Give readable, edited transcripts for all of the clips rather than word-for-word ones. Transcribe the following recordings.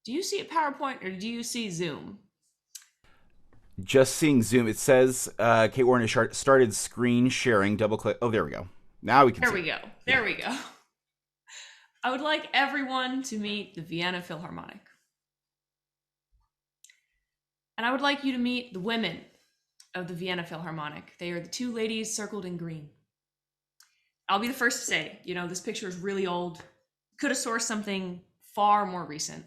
Do you see a PowerPoint or do you see Zoom? Just seeing Zoom, it says Kate Warren has started screen sharing. Double click. Oh, there we go. Now we can There see we it. go. Yeah. There we go. I would like everyone to meet the Vienna Philharmonic. And I would like you to meet the women of the Vienna Philharmonic. They are the two ladies circled in green. I'll be the first to say, this picture is really old. Could have sourced something far more recent.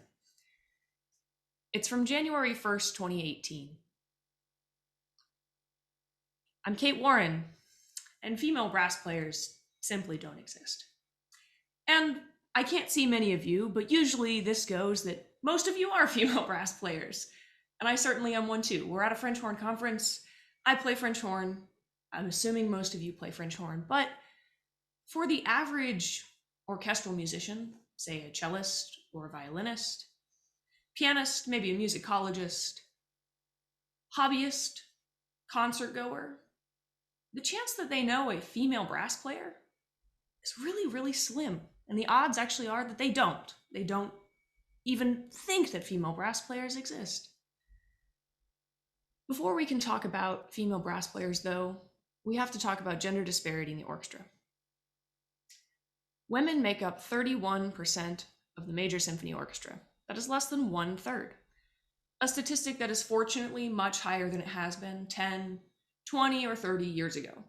It's from January 1st, 2018. I'm Kate Warren, and female brass players simply don't exist. And I can't see many of you, but usually this goes that most of you are female brass players. And I certainly am one too. We're at a French horn conference. I play French horn. I'm assuming most of you play French horn. But for the average orchestral musician, say a cellist or a violinist, pianist, maybe a musicologist, hobbyist, concert goer, the chance that they know a female brass player is really, really slim. And the odds actually are that they don't. They don't even think that female brass players exist. Before we can talk about female brass players, though, we have to talk about gender disparity in the orchestra. Women make up 31% of the major symphony orchestra. That is less than 1/3. A statistic that is fortunately much higher than it has been 10, 20, or 30 years ago.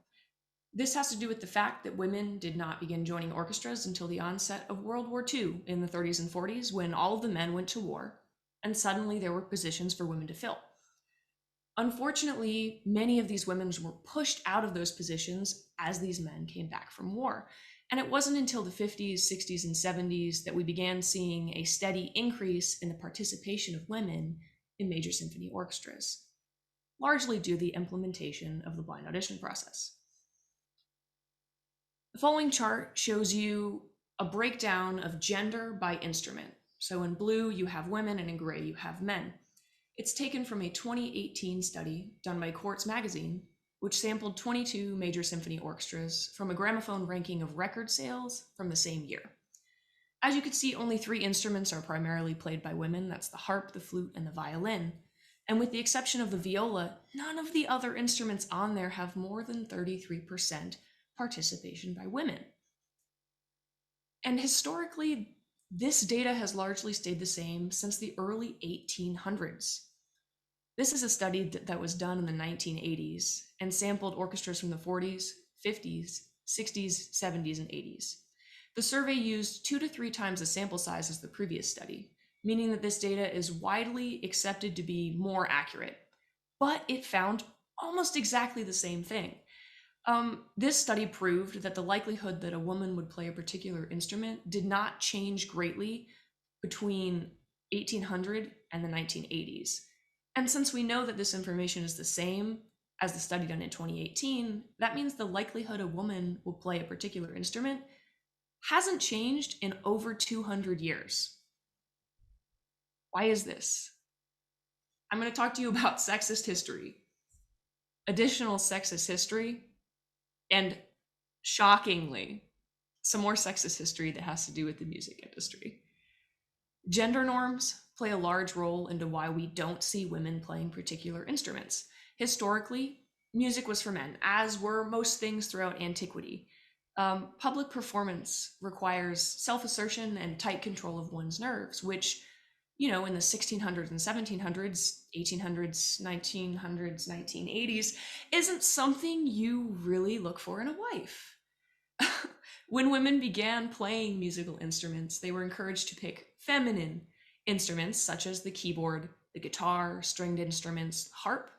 This has to do with the fact that women did not begin joining orchestras until the onset of World War II in the 30s and 40s, when all of the men went to war, and suddenly there were positions for women to fill. Unfortunately, many of these women were pushed out of those positions as these men came back from war. And it wasn't until the 50s, 60s, and 70s that we began seeing a steady increase in the participation of women in major symphony orchestras, largely due to the implementation of the blind audition process. The following chart shows you a breakdown of gender by instrument. So in blue, you have women, and in gray, you have men. It's taken from a 2018 study done by Quartz Magazine, which sampled 22 major symphony orchestras from a gramophone ranking of record sales from the same year. As you can see, only 3 instruments are primarily played by women. That's the harp, the flute, and the violin. And with the exception of the viola, none of the other instruments on there have more than 33% participation by women. And historically, this data has largely stayed the same since the early 1800s. This is a study that was done in the 1980s and sampled orchestras from the 40s, 50s, 60s, 70s, and 80s. The survey used 2 to 3 times the sample size as the previous study, meaning that this data is widely accepted to be more accurate. But it found almost exactly the same thing. This study proved that the likelihood that a woman would play a particular instrument did not change greatly between 1800 and the 1980s. And since we know that this information is the same as the study done in 2018, that means the likelihood a woman will play a particular instrument hasn't changed in over 200 years. Why is this? I'm going to talk to you about sexist history, additional sexist history, and shockingly, some more sexist history that has to do with the music industry. Gender norms play a large role into why we don't see women playing particular instruments. Historically, music was for men, as were most things throughout antiquity. Public performance requires self-assertion and tight control of one's nerves, which, in the 1600s and 1700s, 1800s, 1900s, 1980s, isn't something you really look for in a wife. When women began playing musical instruments, they were encouraged to pick feminine instruments such as the keyboard, the guitar, stringed instruments, harp,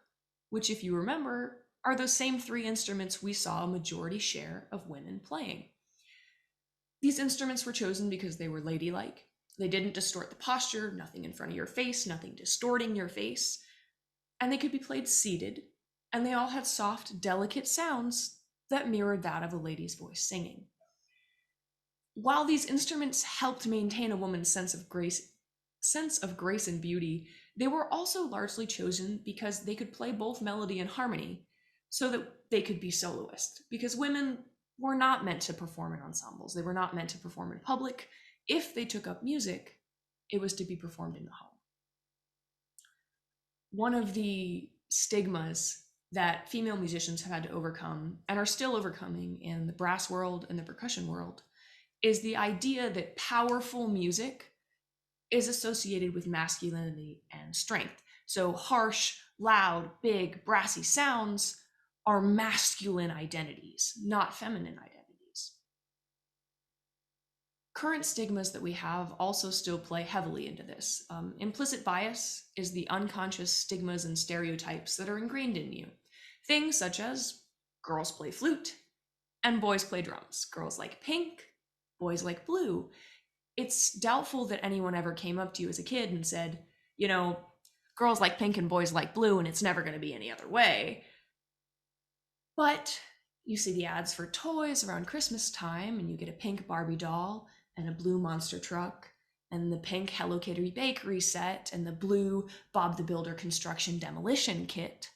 which, if you remember, are those same 3 instruments we saw a majority share of women playing. These instruments were chosen because they were ladylike. They didn't distort the posture, nothing in front of your face, nothing distorting your face, and they could be played seated, and they all had soft, delicate sounds that mirrored that of a lady's voice singing. While these instruments helped maintain a woman's sense of grace and beauty, they were also largely chosen because they could play both melody and harmony, so that they could be soloists. Because women were not meant to perform in ensembles. They were not meant to perform in public. If they took up music, it was to be performed in the home. One of the stigmas that female musicians have had to overcome and are still overcoming in the brass world and the percussion world is the idea that powerful music is associated with masculinity and strength. So harsh, loud, big, brassy sounds are masculine identities, not feminine identities. Current stigmas that we have also still play heavily into this. Implicit bias is the unconscious stigmas and stereotypes that are ingrained in you. Things such as girls play flute and boys play drums. Girls like pink, boys like blue. It's doubtful that anyone ever came up to you as a kid and said, girls like pink and boys like blue, and it's never going to be any other way. But you see the ads for toys around Christmas time, and you get a pink Barbie doll and a blue monster truck and the pink Hello Kitty bakery set and the blue Bob the Builder construction demolition kit.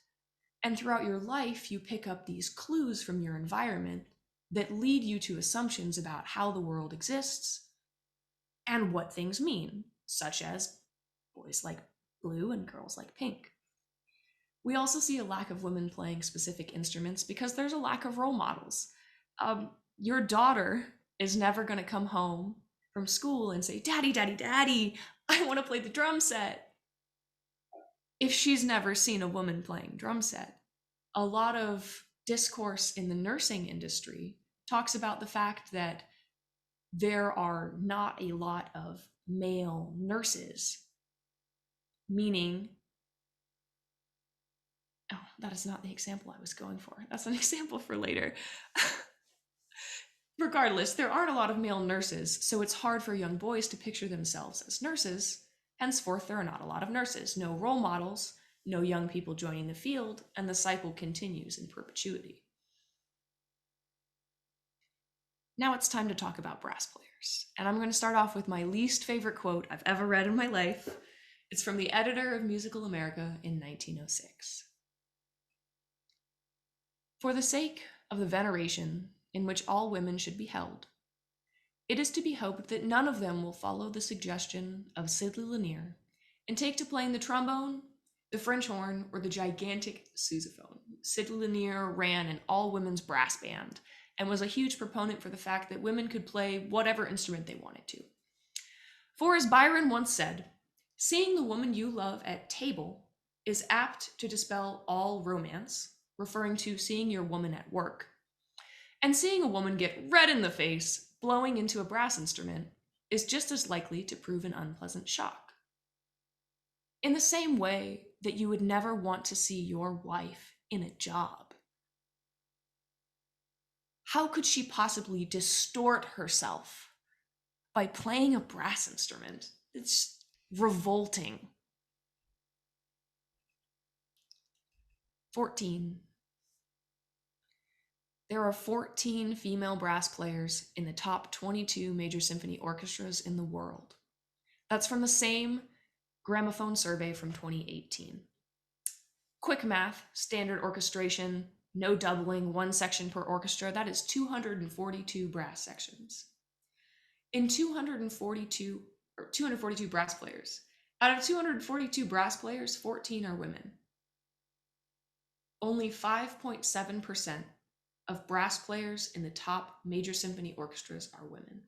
And throughout your life, you pick up these clues from your environment that lead you to assumptions about how the world exists and what things mean, such as boys like blue and girls like pink. We also see a lack of women playing specific instruments because there's a lack of role models. Your daughter is never going to come home from school and say, "Daddy, Daddy, Daddy, I want to play the drum set," if she's never seen a woman playing drum set. A lot of discourse in the nursing industry talks about the fact that there are not a lot of male nurses, meaning, oh, that is not the example I was going for. That's an example for later. Regardless, there aren't a lot of male nurses, so it's hard for young boys to picture themselves as nurses. Henceforth, there are not a lot of nurses, no role models, no young people joining the field, and the cycle continues in perpetuity. Now it's time to talk about brass players, and I'm going to start off with my least favorite quote I've ever read in my life. It's from the editor of Musical America in 1906. "For the sake of the veneration in which all women should be held, it is to be hoped that none of them will follow the suggestion of Sidley Lanier and take to playing the trombone, the French horn, or the gigantic sousaphone." Sidley Lanier ran an all-women's brass band and was a huge proponent for the fact that women could play whatever instrument they wanted to. For as Byron once said, "Seeing the woman you love at table is apt to dispel all romance," referring to seeing your woman at work. "And seeing a woman get red in the face blowing into a brass instrument is just as likely to prove an unpleasant shock." In the same way that you would never want to see your wife in a job. How could she possibly distort herself by playing a brass instrument? It's revolting. 14. There are 14 female brass players in the top 22 major symphony orchestras in the world. That's from the same Gramophone survey from 2018. Quick math, standard orchestration, no doubling, one section per orchestra, that is 242 brass sections. In 242 brass players, out of 242 brass players, 14 are women. Only 5.7% of brass players in the top major symphony orchestras are women.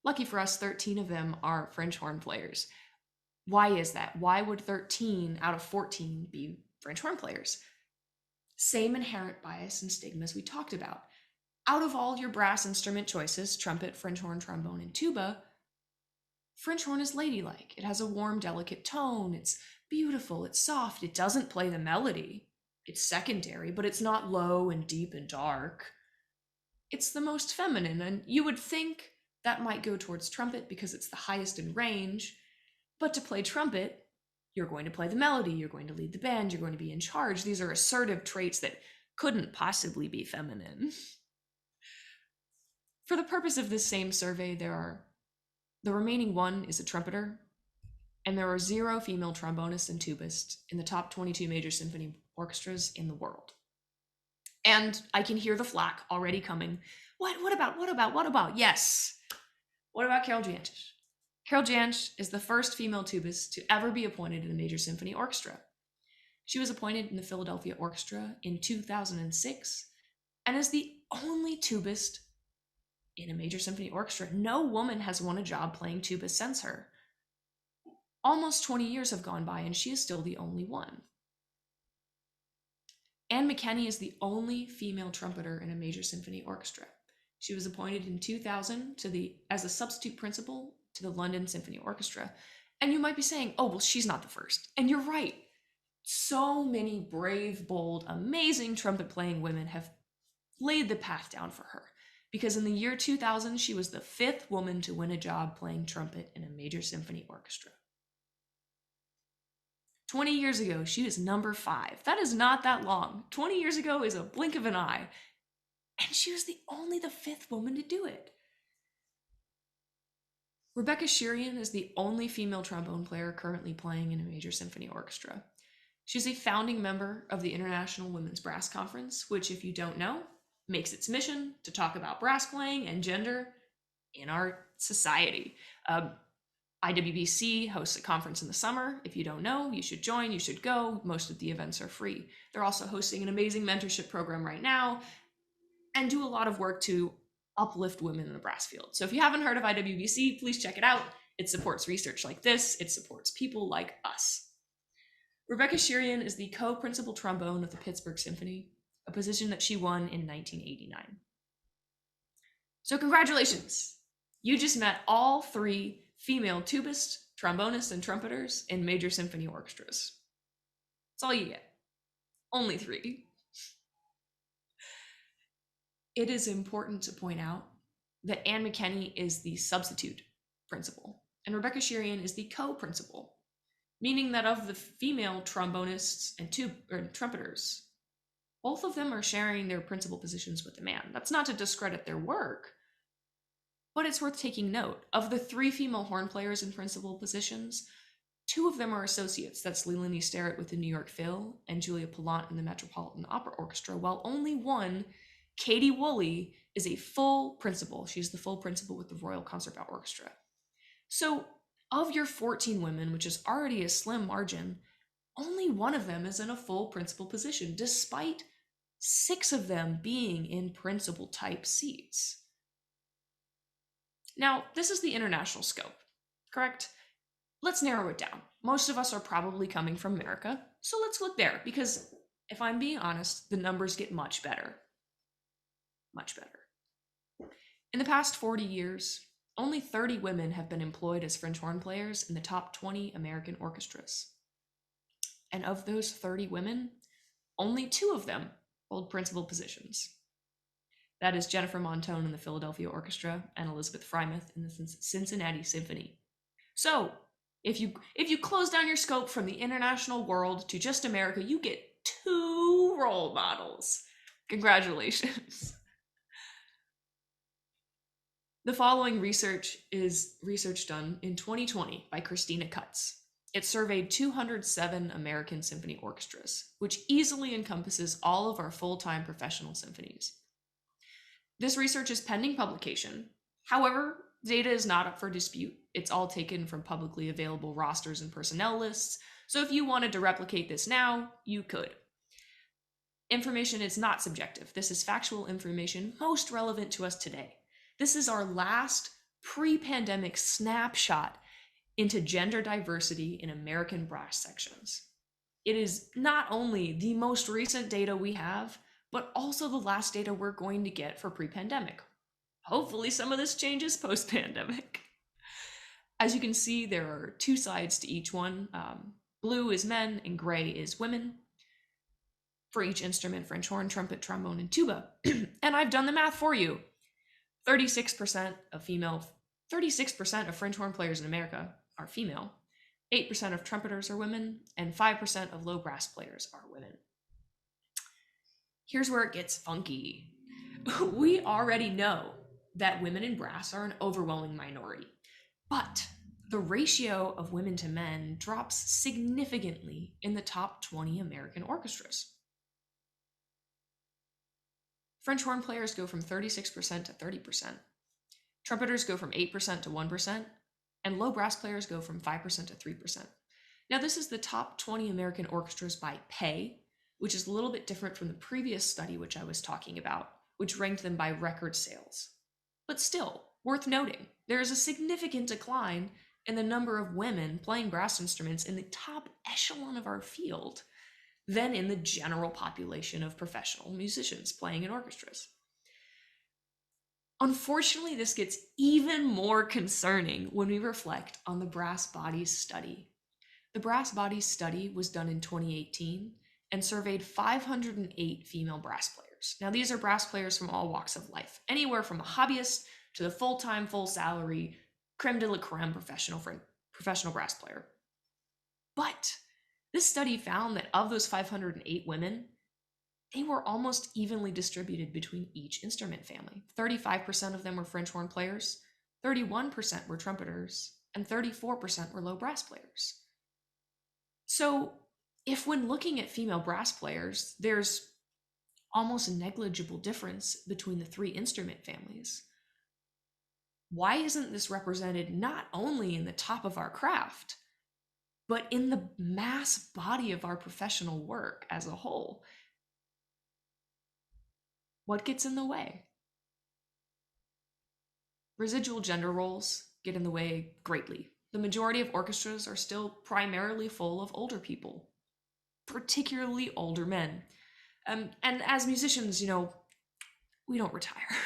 Lucky for us, 13 of them are French horn players. Why is that? Why would 13 out of 14 be French horn players? Same inherent bias and stigmas we talked about. Out of all your brass instrument choices, trumpet, French horn, trombone, and tuba, French horn is ladylike. It has a warm, delicate tone. It's beautiful. It's soft. It doesn't play the melody. It's secondary, but it's not low and deep and dark. It's the most feminine, and you would think that might go towards trumpet because it's the highest in range. But to play trumpet, you're going to play the melody, you're going to lead the band, you're going to be in charge. These are assertive traits that couldn't possibly be feminine. For the purpose of this same survey, the remaining one is a trumpeter, and there are 0 female trombonists and tubists in the top 22 major symphony orchestras in the world. And I can hear the flack already coming. What about? Yes. What about Carol Jansch? Carol Jansch is the first female tubist to ever be appointed in a major symphony orchestra. She was appointed in the Philadelphia Orchestra in 2006 and is the only tubist in a major symphony orchestra. No woman has won a job playing tuba since her. Almost 20 years have gone by and she is still the only one. Anne McKenney is the only female trumpeter in a major symphony orchestra. She was appointed in 2000 as a substitute principal to the London Symphony Orchestra. And you might be saying, oh, well, she's not the first. And you're right. So many brave, bold, amazing trumpet playing women have laid the path down for her. Because in the year 2000, she was the 5th woman to win a job playing trumpet in a major symphony orchestra. 20 years ago, she was number 5. That is not that long. 20 years ago is a blink of an eye. And she was only the 5th woman to do it. Rebecca Sherian is the only female trombone player currently playing in a major symphony orchestra. She's a founding member of the International Women's Brass Conference, which, if you don't know, makes its mission to talk about brass playing and gender in our society. IWBC hosts a conference in the summer. If you don't know, you should join, you should go. Most of the events are free. They're also hosting an amazing mentorship program right now and do a lot of work to uplift women in the brass field. So if you haven't heard of IWBC, please check it out. It supports research like this. It supports people like us. Rebecca Sherian is the co-principal trombone of the Pittsburgh Symphony, a position that she won in 1989. So congratulations! You just met all 3 female tubists, trombonists, and trumpeters in major symphony orchestras. That's all you get. Only 3. It is important to point out that Anne McKenney is the substitute principal, and Rebecca Sherian is the co-principal, meaning that of the female trombonists and trumpeters, both of them are sharing their principal positions with the man. That's not to discredit their work, but it's worth taking note. Of the 3 female horn players in principal positions, 2 of them are associates. That's Leilani Starrett with the New York Phil and Julia Pallant in the Metropolitan Opera Orchestra, while only one, Katie Woolley, is a full principal. She's the full principal with the Royal Concertgebouw Orchestra. So of your 14 women, which is already a slim margin, only one of them is in a full principal position, despite 6 of them being in principal type seats. Now, this is the international scope, correct? Let's narrow it down. Most of us are probably coming from America, so let's look there, because if I'm being honest, the numbers get much better. Much better. In the past 40 years, only 30 women have been employed as French horn players in the top 20 American orchestras. And of those 30 women, only 2 of them hold principal positions. That is Jennifer Montone in the Philadelphia Orchestra and Elizabeth Frymouth in the Cincinnati Symphony. So, if you close down your scope from the international world to just America, you get 2 role models. Congratulations. The following research is research done in 2020 by Christina Cutts. It surveyed 207 American symphony orchestras, which easily encompasses all of our full-time professional symphonies. This research is pending publication. However, data is not up for dispute. It's all taken from publicly available rosters and personnel lists, so if you wanted to replicate this now, you could. Information is not subjective. This is factual information most relevant to us today. This is our last pre-pandemic snapshot into gender diversity in American brass sections. It is not only the most recent data we have, but also the last data we're going to get for pre-pandemic. Hopefully some of this changes post-pandemic. As you can see, there are 2 sides to each one. Blue is men and gray is women. For each instrument, French horn, trumpet, trombone, and tuba. And I've done the math for you. 36% of French horn players in America are female, 8% of trumpeters are women, and 5% of low brass players are women. Here's where it gets funky. We already know that women in brass are an overwhelming minority, but the ratio of women to men drops significantly in the top 20 American orchestras. French horn players go from 36% to 30%. Trumpeters go from 8% to 1%, and low brass players go from 5% to 3%. Now, this is the top 20 American orchestras by pay, which is a little bit different from the previous study which I was talking about, which ranked them by record sales. But still, worth noting, there is a significant decline in the number of women playing brass instruments in the top echelon of our field than in the general population of professional musicians playing in orchestras. Unfortunately, this gets even more concerning when we reflect on the Brass Bodies study. The Brass Bodies study was done in 2018 and surveyed 508 female brass players. Now, these are brass players from all walks of life, anywhere from a hobbyist to the full-time, full-salary, creme de la creme professional brass player. But this study found that of those 508 women, they were almost evenly distributed between each instrument family. 35% of them were French horn players, 31% were trumpeters, and 34% were low brass players. So if when looking at female brass players, there's almost a negligible difference between the three instrument families, why isn't this represented not only in the top of our craft, but in the mass body of our professional work as a whole? What gets in the way? Residual gender roles get in the way greatly. The majority of orchestras are still primarily full of older people, particularly older men. And as musicians, we don't retire.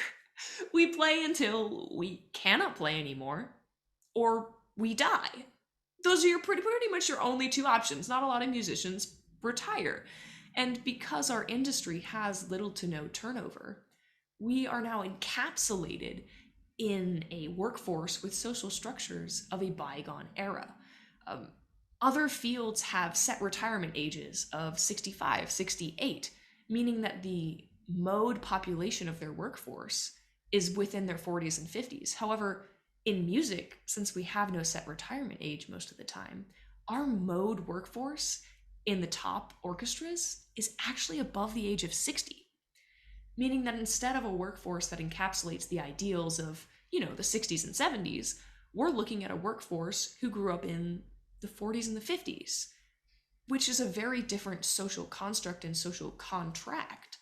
We play until we cannot play anymore, or we die. Those are pretty much your only two options. Not a lot of musicians retire. And because our industry has little to no turnover, we are now encapsulated in a workforce with social structures of a bygone era. Other fields have set retirement ages of 65, 68, meaning that the mode population of their workforce is within their 40s and 50s. However, in music, since we have no set retirement age most of the time, our mode workforce in the top orchestras is actually above the age of 60, meaning that instead of a workforce that encapsulates the ideals of, the 60s and 70s, we're looking at a workforce who grew up in the 40s and the 50s, which is a very different social construct and social contract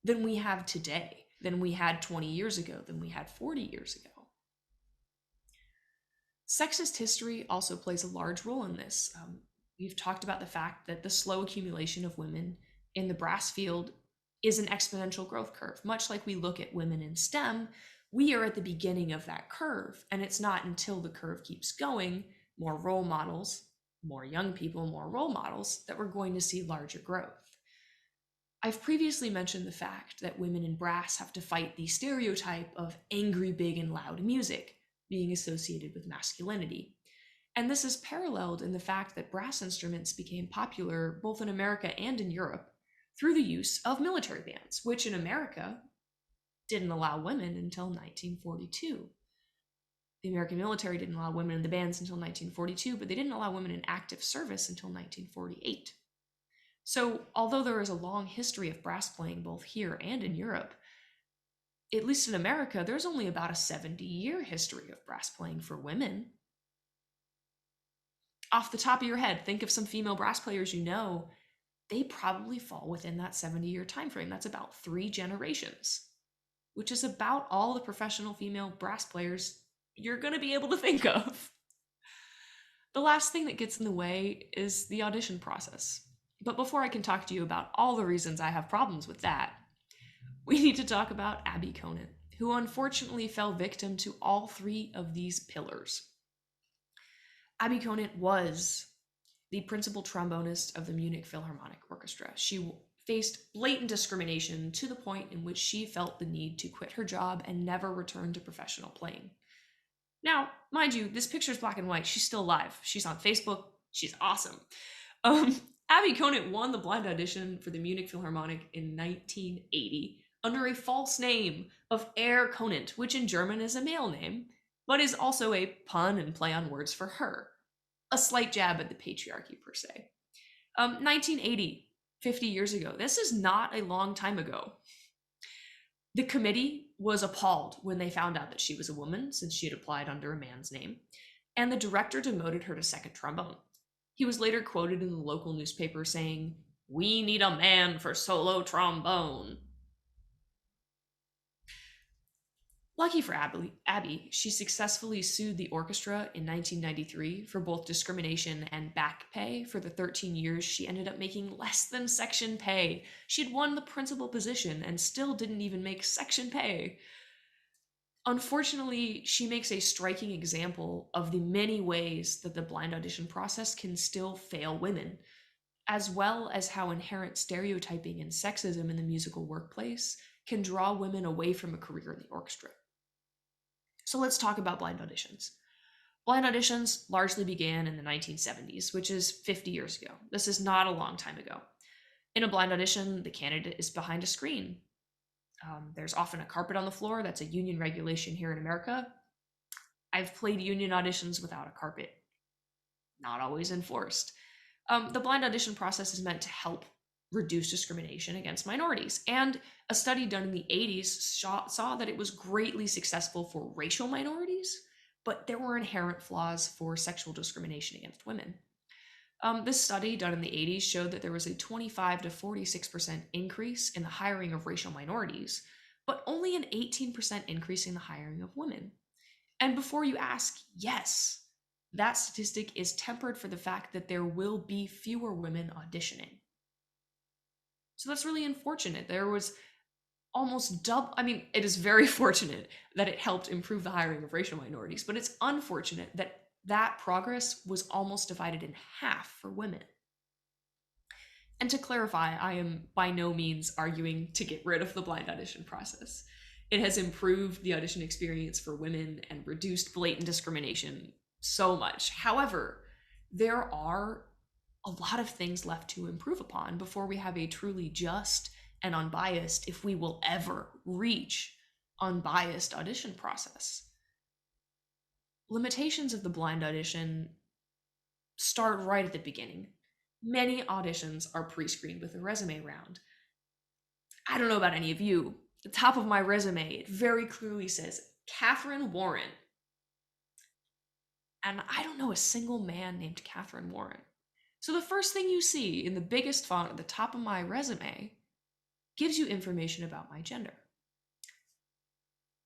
than we have today, than we had 20 years ago, than we had 40 years ago. Sexist history also plays a large role in this. We've talked about the fact that the slow accumulation of women in the brass field is an exponential growth curve. Much like we look at women in STEM, we are at the beginning of that curve, and it's not until the curve keeps going, more role models, more young people, more role models, that we're going to see larger growth. I've previously mentioned the fact that women in brass have to fight the stereotype of angry, big, and loud music being associated with masculinity. And this is paralleled in the fact that brass instruments became popular both in America and in Europe through the use of military bands, which in America didn't allow women until 1942. The American military didn't allow women in the bands until 1942, but they didn't allow women in active service until 1948. So although there is a long history of brass playing both here and in Europe, at least in America, there's only about a 70-year history of brass playing for women. Off the top of your head, think of some female brass players you know. They probably fall within that 70-year time frame. That's about 3 generations, which is about all the professional female brass players you're going to be able to think of. The last thing that gets in the way is the audition process. But before I can talk to you about all the reasons I have problems with that, we need to talk about Abby Conant, who unfortunately fell victim to all 3 of these pillars. Abby Conant was the principal trombonist of the Munich Philharmonic Orchestra. She faced blatant discrimination to the point in which she felt the need to quit her job and never return to professional playing. Now, mind you, this picture is black and white. She's still alive. She's on Facebook. She's awesome. Abby Conant won the blind audition for the Munich Philharmonic in 1980 under a false name of Herr Conant, which in German is a male name, but is also a pun and play on words for her. A slight jab at the patriarchy, per se. 1980, 50 years ago. This is not a long time ago. The committee was appalled when they found out that she was a woman, since she had applied under a man's name, and the director demoted her to second trombone. He was later quoted in the local newspaper saying, "We need a man for solo trombone." Lucky for Abby, she successfully sued the orchestra in 1993 for both discrimination and back pay. For the 13 years she ended up making less than section pay. She'd won the principal position and still didn't even make section pay. Unfortunately, she makes a striking example of the many ways that the blind audition process can still fail women, as well as how inherent stereotyping and sexism in the musical workplace can draw women away from a career in the orchestra. So let's talk about blind auditions. Blind auditions largely began in the 1970s, which is 50 years ago. This is not a long time ago. In a blind audition, the candidate is behind a screen. There's often a carpet on the floor. That's a union regulation here in America. I've played union auditions without a carpet. Not always enforced. The blind audition process is meant to help reduce discrimination against minorities. And a study done in the 80s saw that it was greatly successful for racial minorities, but there were inherent flaws for sexual discrimination against women. This study done in the 80s showed that there was a 25 to 46% increase in the hiring of racial minorities, but only an 18% increase in the hiring of women. And before you ask, yes, that statistic is tempered for the fact that there will be fewer women auditioning. So that's really unfortunate. There was almost double, it is very fortunate that it helped improve the hiring of racial minorities, but it's unfortunate that that progress was almost divided in half for women. And to clarify, I am by no means arguing to get rid of the blind audition process. It has improved the audition experience for women and reduced blatant discrimination so much. However, there are a lot of things left to improve upon before we have a truly just and unbiased, if we will ever reach unbiased audition process. Limitations of the blind audition start right at the beginning. Many auditions are pre-screened with a resume round. I don't know about any of you. The top of my resume, it very clearly says Catherine Warren. And I don't know a single man named Catherine Warren. So the first thing you see in the biggest font at the top of my resume gives you information about my gender.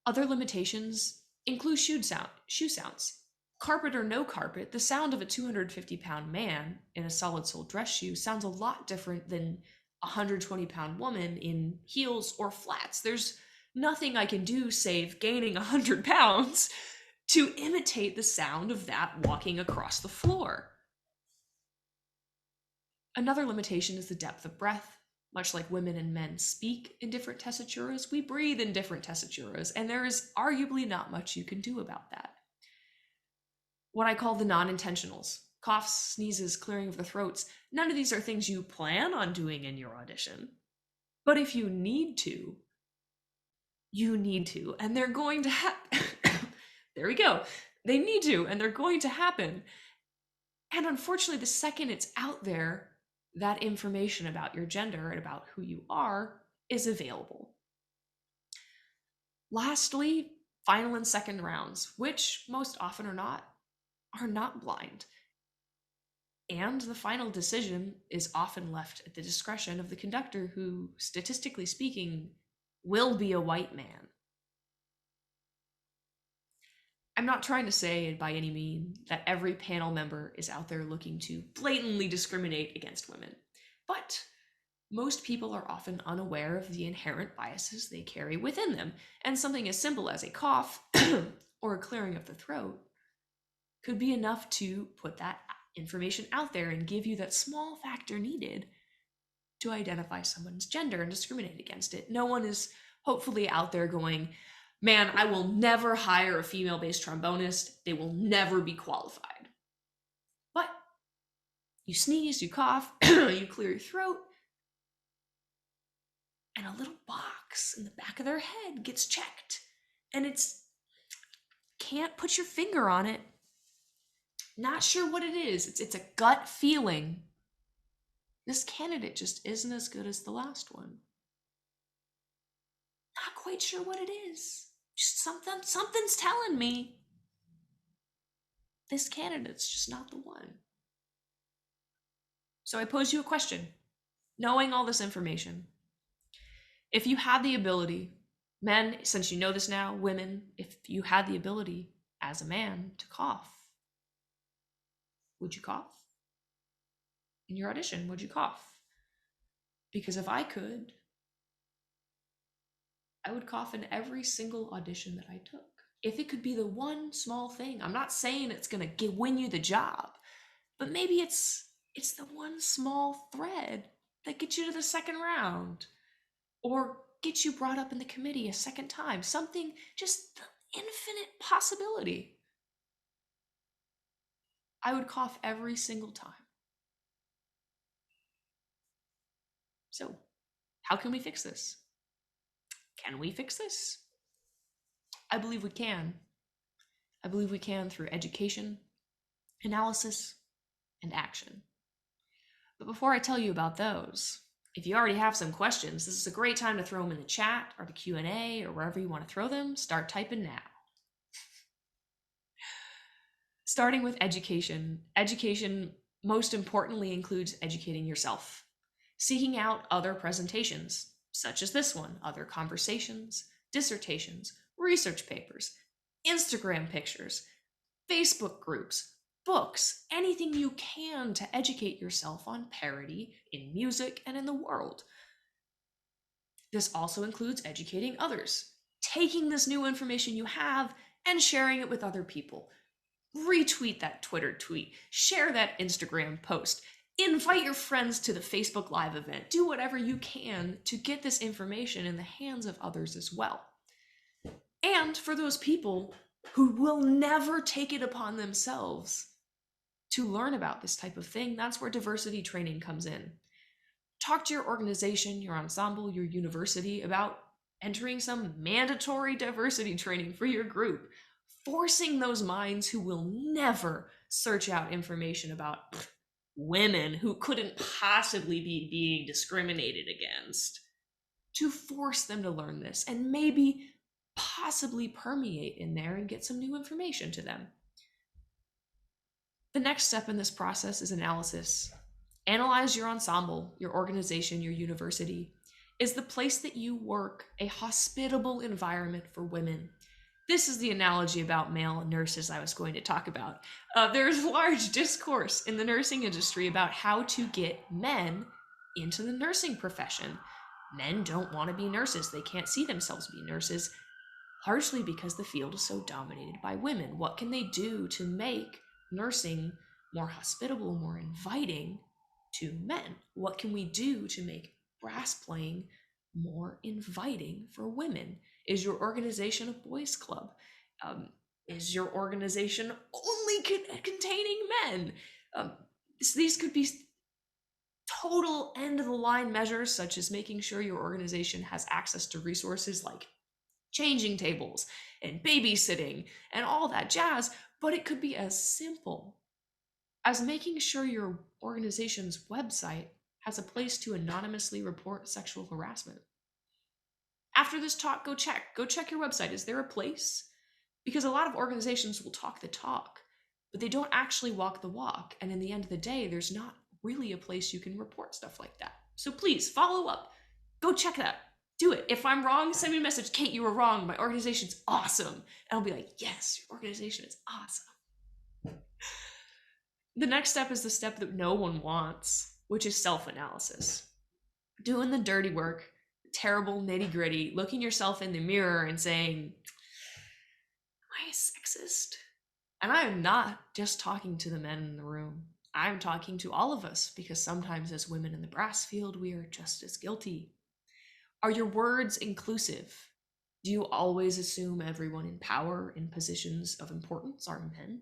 Other limitations include shoe sounds. Carpet or no carpet, the sound of a 250-pound man in a solid-soled dress shoe sounds a lot different than a 120-pound woman in heels or flats. There's nothing I can do save gaining 100 pounds to imitate the sound of that walking across the floor. Another limitation is the depth of breath. Much like women and men speak in different tessituras, we breathe in different tessituras, and there is arguably not much you can do about that. What I call the non-intentionals, coughs, sneezes, clearing of the throats, none of these are things you plan on doing in your audition. But if you need to, and they're going to happen. There we go. They need to, and they're going to happen. And unfortunately, the second it's out there, that information about your gender and about who you are is available. Lastly, final and second rounds, which most often are not blind. And the final decision is often left at the discretion of the conductor, who, statistically speaking, will be a white man. I'm not trying to say by any means that every panel member is out there looking to blatantly discriminate against women, but most people are often unaware of the inherent biases they carry within them, and something as simple as a cough or a clearing of the throat could be enough to put that information out there and give you that small factor needed to identify someone's gender and discriminate against it. No one is hopefully out there going, man, I will never hire a female-based trombonist. They will never be qualified. But you sneeze, you cough, you clear your throat, and a little box in the back of their head gets checked. And can't put your finger on it. Not sure what it is. It's a gut feeling. This candidate just isn't as good as the last one. Not quite sure what it is. Just something's telling me this candidate's just not the one. So I pose you a question. Knowing all this information, if you had the ability, men, since you know this now, women, if you had the ability as a man to cough, would you cough? In your audition, would you cough? Because if I could, I would cough in every single audition that I took. If it could be the one small thing, I'm not saying it's gonna win you the job, but maybe it's the one small thread that gets you to the second round, or gets you brought up in the committee a second time. Something, just the infinite possibility. I would cough every single time. So, how can we fix this? Can we fix this? I believe we can. I believe we can through education, analysis, and action. But before I tell you about those, if you already have some questions, this is a great time to throw them in the chat or the Q&A or wherever you want to throw them. Start typing now. Starting with education. Education most importantly includes educating yourself, seeking out other presentations, such as this one, other conversations, dissertations, research papers, Instagram pictures, Facebook groups, books, anything you can to educate yourself on parody in music and in the world. This also includes educating others, taking this new information you have and sharing it with other people. Retweet that Twitter tweet, share that Instagram post, invite your friends to the Facebook Live event, do whatever you can to get this information in the hands of others as well. And for those people who will never take it upon themselves to learn about this type of thing, that's where diversity training comes in. Talk to your organization, your ensemble, your university about entering some mandatory diversity training for your group, forcing those minds who will never search out information about women who couldn't possibly be being discriminated against, to force them to learn this and maybe possibly permeate in there and get some new information to them. The next step in this process is analysis. Analyze your ensemble, your organization, your university. Is the place that you work a hospitable environment for women? This is the analogy about male nurses I was going to talk about. There's large discourse in the nursing industry about how to get men into the nursing profession. Men don't want to be nurses. They can't see themselves be nurses, largely because the field is so dominated by women. What can they do to make nursing more hospitable, more inviting to men? What can we do to make brass playing more inviting for women? Is your organization a boys' club? Is your organization only containing men? So these could be total end-of-the-line measures, such as making sure your organization has access to resources like changing tables and babysitting and all that jazz, but it could be as simple as making sure your organization's website has a place to anonymously report sexual harassment. After this talk, go check your website. Is there a place? Because a lot of organizations will talk the talk, but they don't actually walk the walk. And in the end of the day, there's not really a place you can report stuff like that. So please follow up. Go check that. Do it. If I'm wrong, send me a message. Kate, you were wrong. My organization's awesome. And I'll be like, yes, your organization is awesome. The next step is the step that no one wants, which is self-analysis. Doing the dirty work, terrible nitty-gritty, looking yourself in the mirror and saying, am I a sexist? And I am not just talking to the men in the room. I'm talking to all of us, because sometimes as women in the brass field, we are just as guilty. Are your words inclusive? Do you always assume everyone in power, in positions of importance, are men?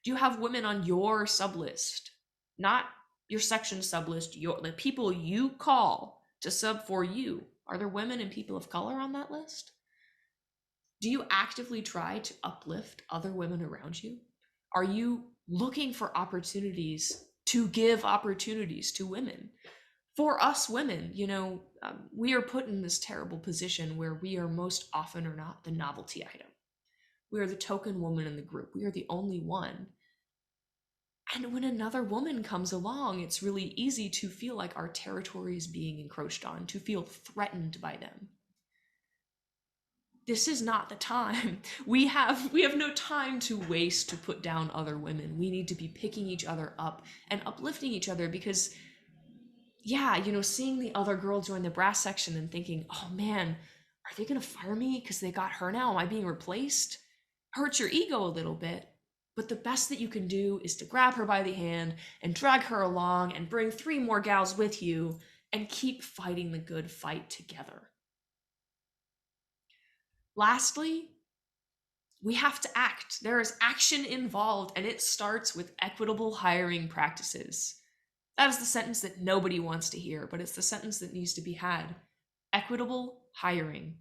Do you have women on your sublist? Not your section sublist, the people you call to sub for you. Are there women and people of color on that list? Do you actively try to uplift other women around you? Are you looking for opportunities to give opportunities to women? For us women, we are put in this terrible position where we are most often or not the novelty item. We are the token woman in the group. We are the only one. And when another woman comes along, it's really easy to feel like our territory is being encroached on, to feel threatened by them. This is not the time. We have no time to waste to put down other women. We need to be picking each other up and uplifting each other because, yeah, seeing the other girl join the brass section and thinking, oh man, are they going to fire me because they got her now? Am I being replaced? Hurts your ego a little bit. But the best that you can do is to grab her by the hand and drag her along and bring 3 more gals with you and keep fighting the good fight together. Lastly, we have to act. There is action involved, and it starts with equitable hiring practices. That is the sentence that nobody wants to hear, but it's the sentence that needs to be had. Equitable hiring.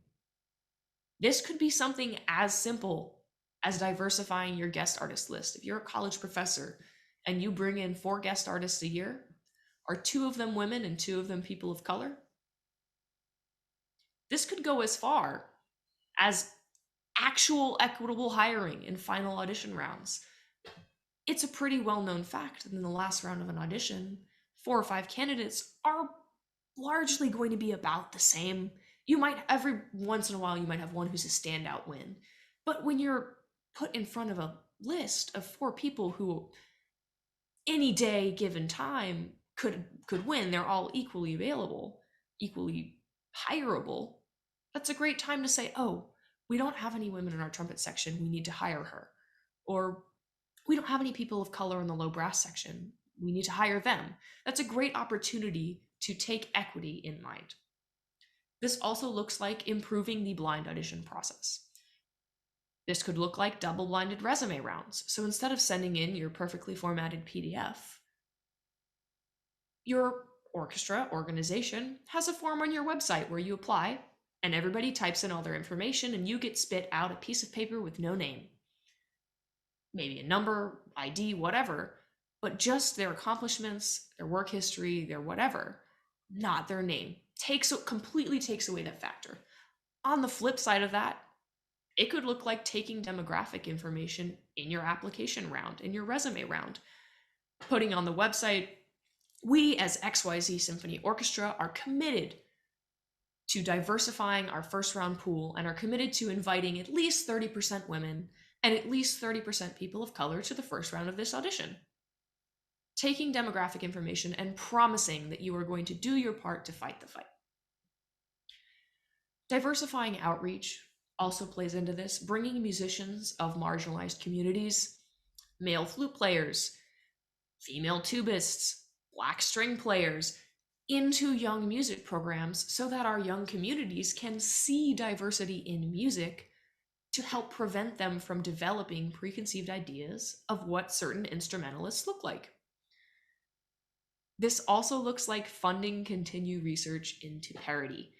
This could be something as simple as diversifying your guest artist list. If you're a college professor and you bring in 4 guest artists a year, are 2 of them women and 2 of them people of color? This could go as far as actual equitable hiring in final audition rounds. It's a pretty well-known fact that in the last round of an audition, 4 or 5 candidates are largely going to be about the same. Every once in a while, you might have one who's a standout win. But when you're put in front of a list of 4 people who any day given time could win, they're all equally available, equally hireable, that's a great time to say, oh, we don't have any women in our trumpet section, we need to hire her. Or we don't have any people of color in the low brass section, we need to hire them. That's a great opportunity to take equity in mind. This also looks like improving the blind audition process. This could look like double-blinded resume rounds. So instead of sending in your perfectly formatted PDF, your orchestra organization has a form on your website where you apply, and everybody types in all their information, and you get spit out a piece of paper with no name. Maybe a number, ID, whatever, but just their accomplishments, their work history, their whatever, not their name. Completely takes away that factor. On the flip side of that, it could look like taking demographic information in your application round, in your resume round, putting on the website, we as XYZ Symphony Orchestra are committed to diversifying our first round pool and are committed to inviting at least 30% women and at least 30% people of color to the first round of this audition. Taking demographic information and promising that you are going to do your part to fight the fight. Diversifying outreach also plays into this, bringing musicians of marginalized communities, male flute players, female tubists, black string players, into young music programs so that our young communities can see diversity in music to help prevent them from developing preconceived ideas of what certain instrumentalists look like. This also looks like funding continued research into parity,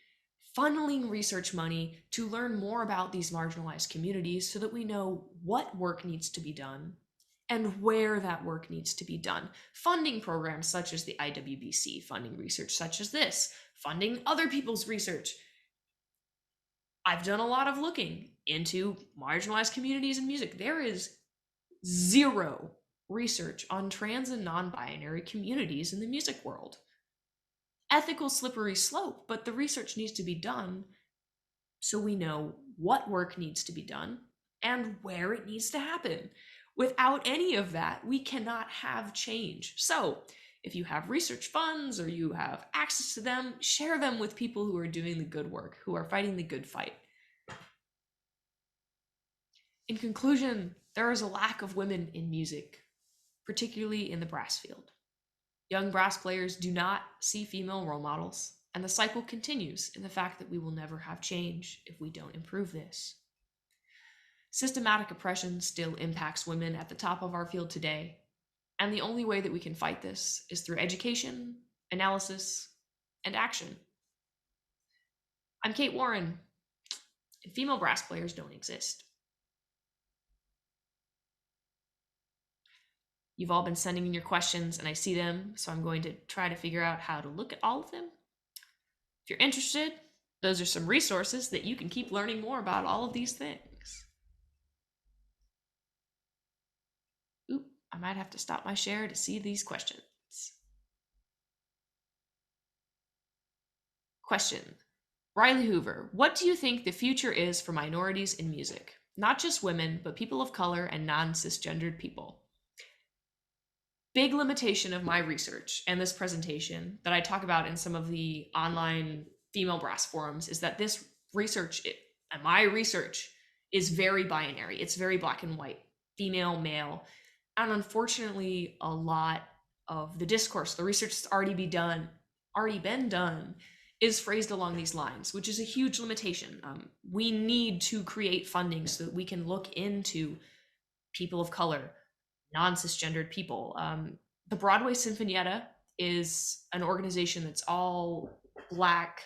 funneling research money to learn more about these marginalized communities so that we know what work needs to be done and where that work needs to be done. Funding programs such as the IWBC, funding research such as this, funding other people's research. I've done a lot of looking into marginalized communities in music. There is 0 research on trans and non-binary communities in the music world. Ethical slippery slope, but the research needs to be done so we know what work needs to be done and where it needs to happen. Without any of that, we cannot have change. So if you have research funds or you have access to them, share them with people who are doing the good work, who are fighting the good fight. In conclusion, there is a lack of women in music, particularly in the brass field. Young brass players do not see female role models, and the cycle continues in the fact that we will never have change if we don't improve this. Systematic oppression still impacts women at the top of our field today, and the only way that we can fight this is through education, analysis, and action. I'm Kate Warren, and female brass players don't exist. You've all been sending in your questions and I see them, so I'm going to try to figure out how to look at all of them. If you're interested, those are some resources that you can keep learning more about all of these things. Oop, I might have to stop my share to see these questions. Question. Riley Hoover, what do you think the future is for minorities in music? Not just women, but people of color and non-cisgendered people. Big limitation of my research and this presentation that I talk about in some of the online female brass forums is that this research, and my research, is very binary. It's very black and white, female, male. And unfortunately, a lot of the discourse, the research that's already been done, is phrased along these lines, which is a huge limitation. We need to create funding so that we can look into people of color, non-cisgendered people. The Broadway Sinfonietta is an organization that's all Black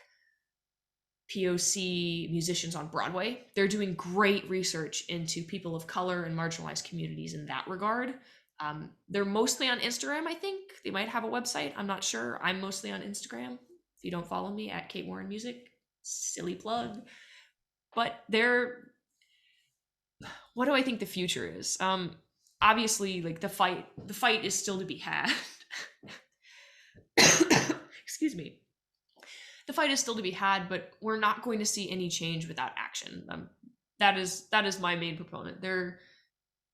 POC musicians on Broadway. They're doing great research into people of color and marginalized communities in that regard. They're mostly on Instagram, I think. They might have a website. I'm not sure. I'm mostly on Instagram. If you don't follow me at Kate Warren Music, silly plug. But what do I think the future is? Obviously, like the fight is still to be had. Excuse me. The fight is still to be had, but we're not going to see any change without action. That is my main proponent. There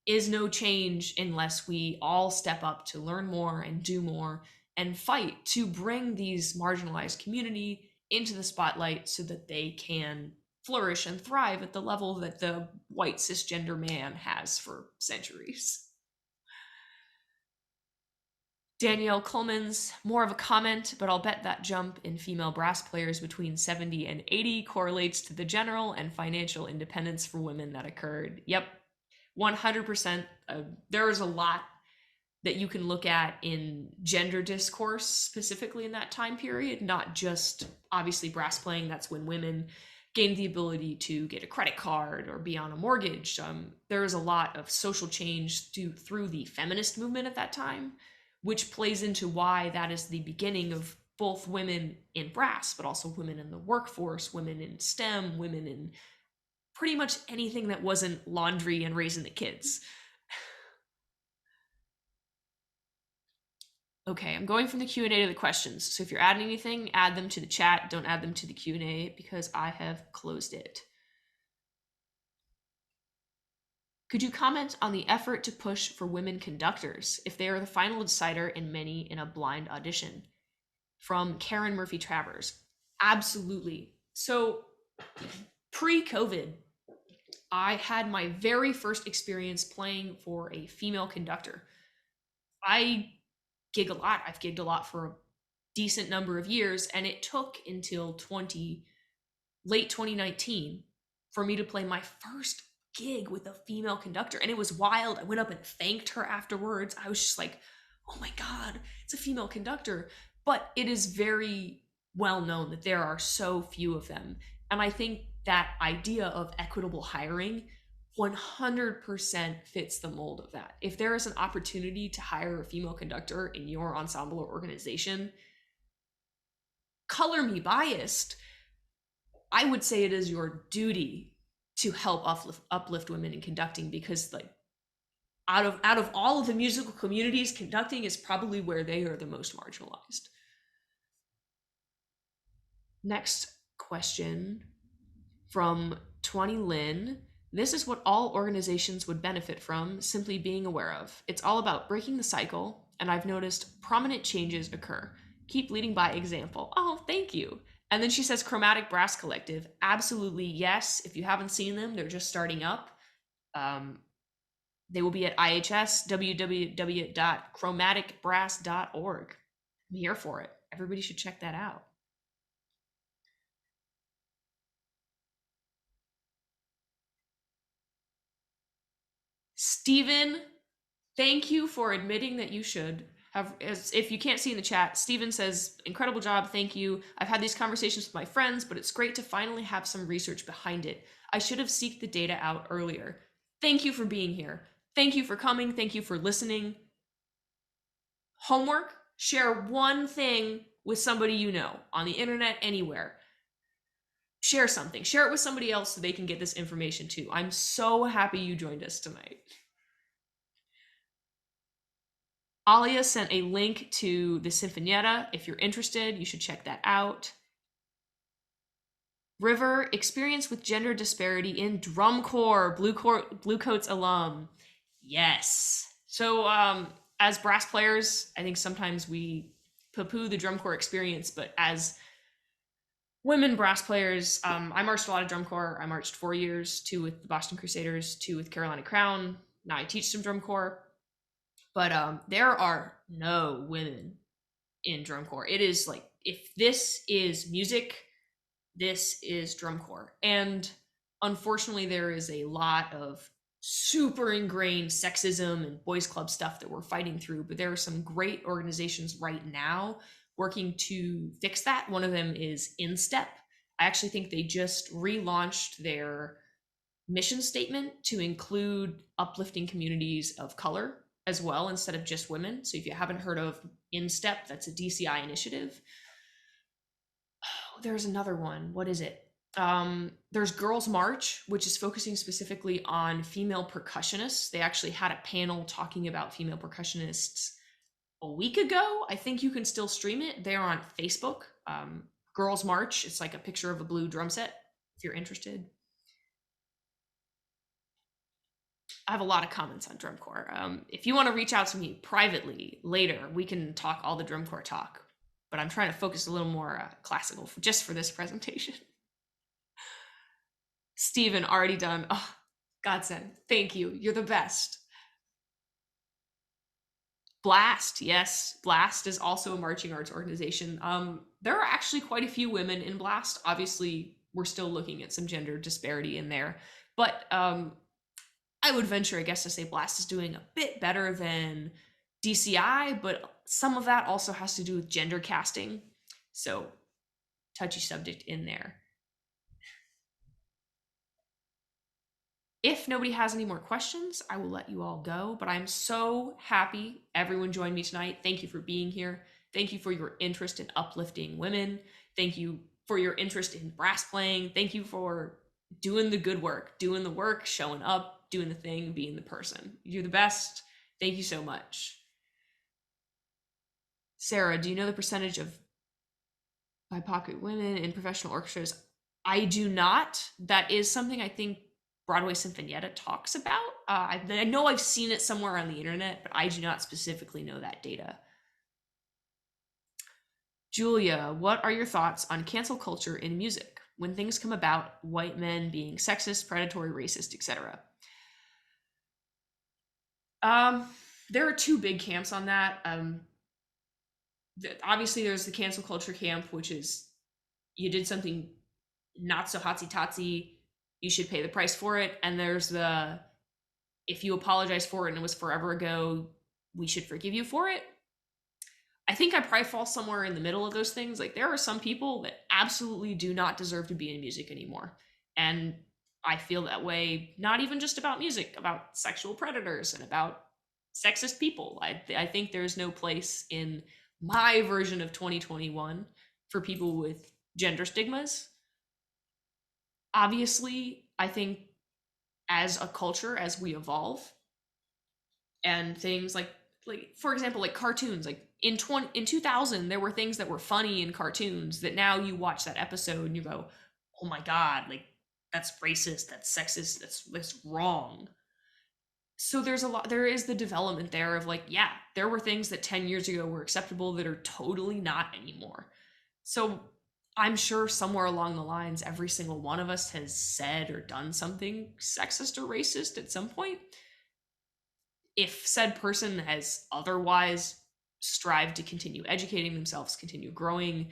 is no change unless we all step up to learn more and do more and fight to bring these marginalized community into the spotlight so that they can flourish and thrive at the level that the white cisgender man has for centuries. Danielle Coleman's more of a comment, but I'll bet that jump in female brass players between 70 and 80 correlates to the general and financial independence for women that occurred. Yep, 100%. There is a lot that you can look at in gender discourse, specifically in that time period, not just obviously brass playing. That's when women gained the ability to get a credit card or be on a mortgage. There is a lot of social change through the feminist movement at that time, which plays into why that is the beginning of both women in brass, but also women in the workforce, women in STEM, women in pretty much anything that wasn't laundry and raising the kids. Okay, I'm going from the Q&A to the questions. So if you're adding anything, add them to the chat. Don't add them to the Q&A because I have closed it. Could you comment on the effort to push for women conductors if they are the final decider in many in a blind audition? From Karen Murphy Travers. Absolutely. So pre-COVID, I had my very first experience playing for a female conductor. I gig a lot. I've gigged a lot for a decent number of years, and it took until late 2019 for me to play my first gig with a female conductor, and it was wild. I went up and thanked her afterwards. I was just like, oh my God, it's a female conductor. But it is very well known that there are so few of them. And I think that idea of equitable hiring 100% fits the mold of that. If there is an opportunity to hire a female conductor in your ensemble or organization, color me biased, I would say it is your duty to help uplift women in conducting, because like out of all of the musical communities, conducting is probably where they are the most marginalized. Next question from 20 Lynn. This is what all organizations would benefit from simply being aware of. It's all about breaking the cycle, and I've noticed prominent changes occur. Keep leading by example. Oh, thank you. And then she says Chromatic Brass Collective. Absolutely, yes. If you haven't seen them, they're just starting up. They will be at IHS, www.chromaticbrass.org. I'm here for it. Everybody should check that out. Stephen, thank you for admitting that you should have. If you can't see in the chat, Stephen says, incredible job, thank you. I've had these conversations with my friends, but it's great to finally have some research behind it. I should have seeked the data out earlier. Thank you for being here. Thank you for coming. Thank you for listening. Homework, share one thing with somebody you know on the internet, anywhere. Share something. Share it with somebody else so they can get this information too. I'm so happy you joined us tonight. Alia sent a link to the Sinfonietta. If you're interested, you should check that out. River, experience with gender disparity in drum corps, Blue Coats alum. Yes. So, as brass players, I think sometimes we poo-poo the drum corps experience, but as women brass players, I marched a lot of drum corps. I marched 4 years, 2 with the Boston Crusaders, 2 with Carolina Crown. Now I teach some drum corps. But there are no women in drum corps. It is like, if this is music, this is drum corps. And unfortunately, there is a lot of super ingrained sexism and boys club stuff that we're fighting through. But there are some great organizations right now working to fix that. One of them is In Step. I actually think they just relaunched their mission statement to include uplifting communities of color as well, instead of just women. So if you haven't heard of In Step, that's a DCI initiative. Oh, there's another one. What is it? There's Girls March, which is focusing specifically on female percussionists. They actually had a panel talking about female percussionists a week ago. I think you can still stream it. They're on Facebook. Girls March. It's like a picture of a blue drum set, if you're interested. I have a lot of comments on drum corps. If you want to reach out to me privately later, we can talk all the drum corps talk. But I'm trying to focus a little more classical just for this presentation. Steven, already done. Oh, godsend. Thank you. You're the best. Blast, yes. Blast is also a marching arts organization. There are actually quite a few women in Blast. Obviously, we're still looking at some gender disparity in there. But I would venture, I guess, to say Blast is doing a bit better than DCI, but some of that also has to do with gender casting. So, touchy subject in there. If nobody has any more questions, I will let you all go. But I'm so happy everyone joined me tonight. Thank you for being here. Thank you for your interest in uplifting women. Thank you for your interest in brass playing. Thank you for doing the good work, doing the work, showing up, doing the thing, being the person. You're the best. Thank you so much. Sarah, do you know the percentage of BIPOC women in professional orchestras? I do not. That is something I think Broadway Sinfonietta talks about. I know I've seen it somewhere on the internet, but I do not specifically know that data. Julia, what are your thoughts on cancel culture in music when things come about, white men being sexist, predatory, racist, etc.? There are 2 big camps on that. Obviously, there's the cancel culture camp, which is you did something not so hotsy-totsy, you should pay the price for it. And there's the, if you apologize for it and it was forever ago, we should forgive you for it. I think I probably fall somewhere in the middle of those things. Like, there are some people that absolutely do not deserve to be in music anymore. And I feel that way, not even just about music, about sexual predators and about sexist people. I think there's no place in my version of 2021 for people with gender stigmas. Obviously, I think as a culture, as we evolve, and things like for example, like cartoons, like in 2000, there were things that were funny in cartoons that now you watch that episode and you go, oh my God, like that's racist, that's sexist, that's wrong. So there is the development there of like, yeah, there were things that 10 years ago were acceptable that are totally not anymore. So I'm sure somewhere along the lines, every single one of us has said or done something sexist or racist at some point. If said person has otherwise strived to continue educating themselves, continue growing,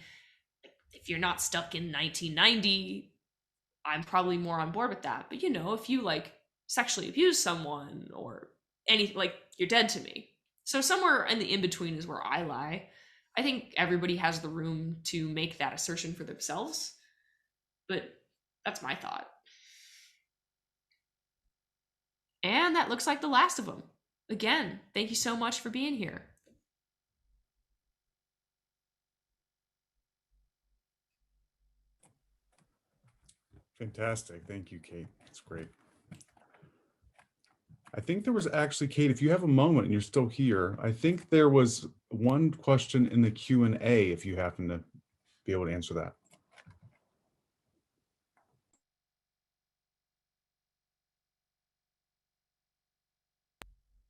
if you're not stuck in 1990, I'm probably more on board with that. But if you like sexually abuse someone or anything, like, you're dead to me. So somewhere in the in-between is where I lie. I think everybody has the room to make that assertion for themselves, but that's my thought. And that looks like the last of them. Again, thank you so much for being here. Fantastic. Thank you, Kate. That's great. I think there was actually, Kate, if you have a moment and you're still here, I think there was one question in the Q&A, if you happen to be able to answer that.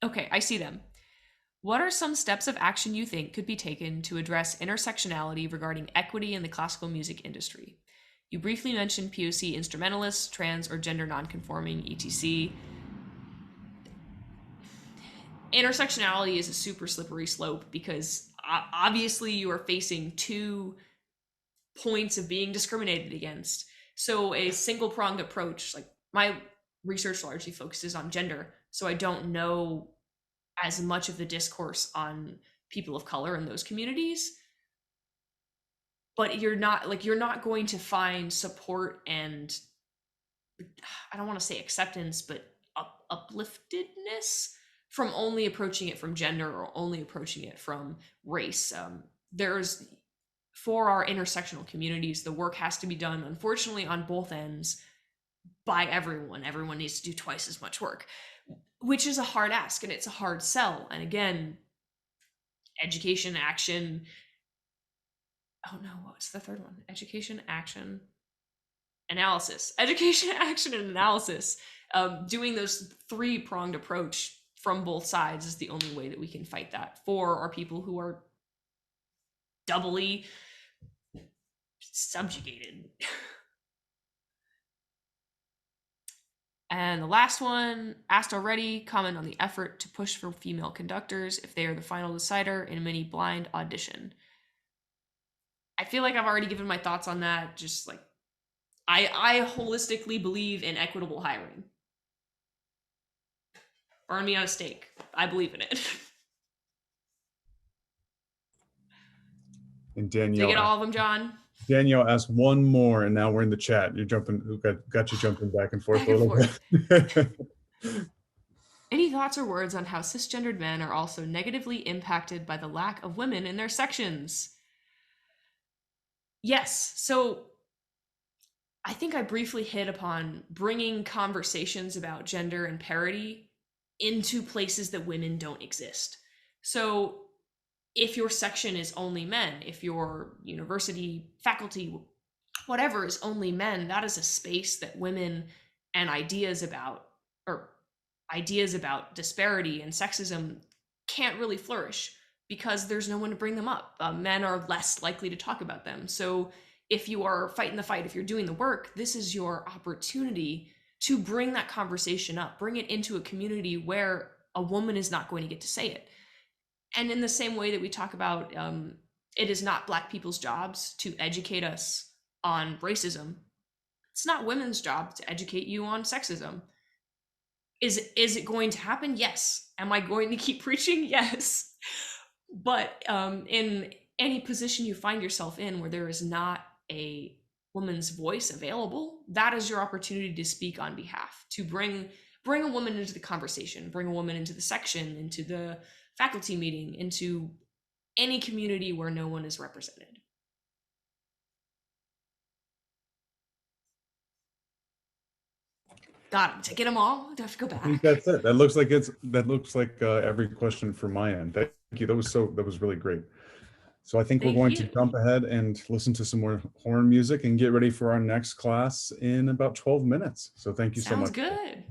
Okay, I see them. What are some steps of action you think could be taken to address intersectionality regarding equity in the classical music industry? You briefly mentioned POC instrumentalists, trans or gender nonconforming, etc. Intersectionality is a super slippery slope because obviously you are facing 2 points of being discriminated against. So a single pronged approach, like my research largely focuses on gender, so I don't know as much of the discourse on people of color in those communities. But you're not going to find support and, I don't want to say acceptance, but upliftedness from only approaching it from gender or only approaching it from race. There's For our intersectional communities, the work has to be done, unfortunately, on both ends by everyone. Everyone needs to do twice as much work, which is a hard ask and it's a hard sell. And again, education, action. Oh no, what was the third one? Education, action, analysis. Education, action, and analysis. Doing those 3-pronged approach from both sides is the only way that we can fight that for our people who are doubly subjugated. And the last one, asked already, comment on the effort to push for female conductors if they are the final decider in a mini blind audition. I feel like I've already given my thoughts on that. Just like, I holistically believe in equitable hiring. Burn me on a stake. I believe in it. And Did you get all of them, John? Danielle asked one more, and now we're in the chat. You're jumping, got you jumping back and forth Back and a little bit. Any thoughts or words on how cisgendered men are also negatively impacted by the lack of women in their sections? Yes. So I think I briefly hit upon bringing conversations about gender and parity into places that women don't exist. So if your section is only men, if your university faculty, whatever, is only men, that is a space that women and ideas about disparity and sexism can't really flourish because there's no one to bring them up. Men are less likely to talk about them. So if you are fighting the fight, if you're doing the work, this is your opportunity to bring that conversation up, bring it into a community where a woman is not going to get to say it. And in the same way that we talk about, it is not Black people's jobs to educate us on racism. It's not women's job to educate you on sexism. Is it going to happen? Yes. Am I going to keep preaching? Yes. But in any position you find yourself in where there is not a woman's voice available, that is your opportunity to speak on behalf, to bring a woman into the conversation, bring a woman into the section, into the faculty meeting, into any community where no one is represented. Got him. To get them all? Do I have to go back? I think that's it. That looks like every question from my end. Thank you. That was really great. So I think we're going to jump ahead and listen to some more horn music and get ready for our next class in about 12 minutes. So thank you so much. Sounds good.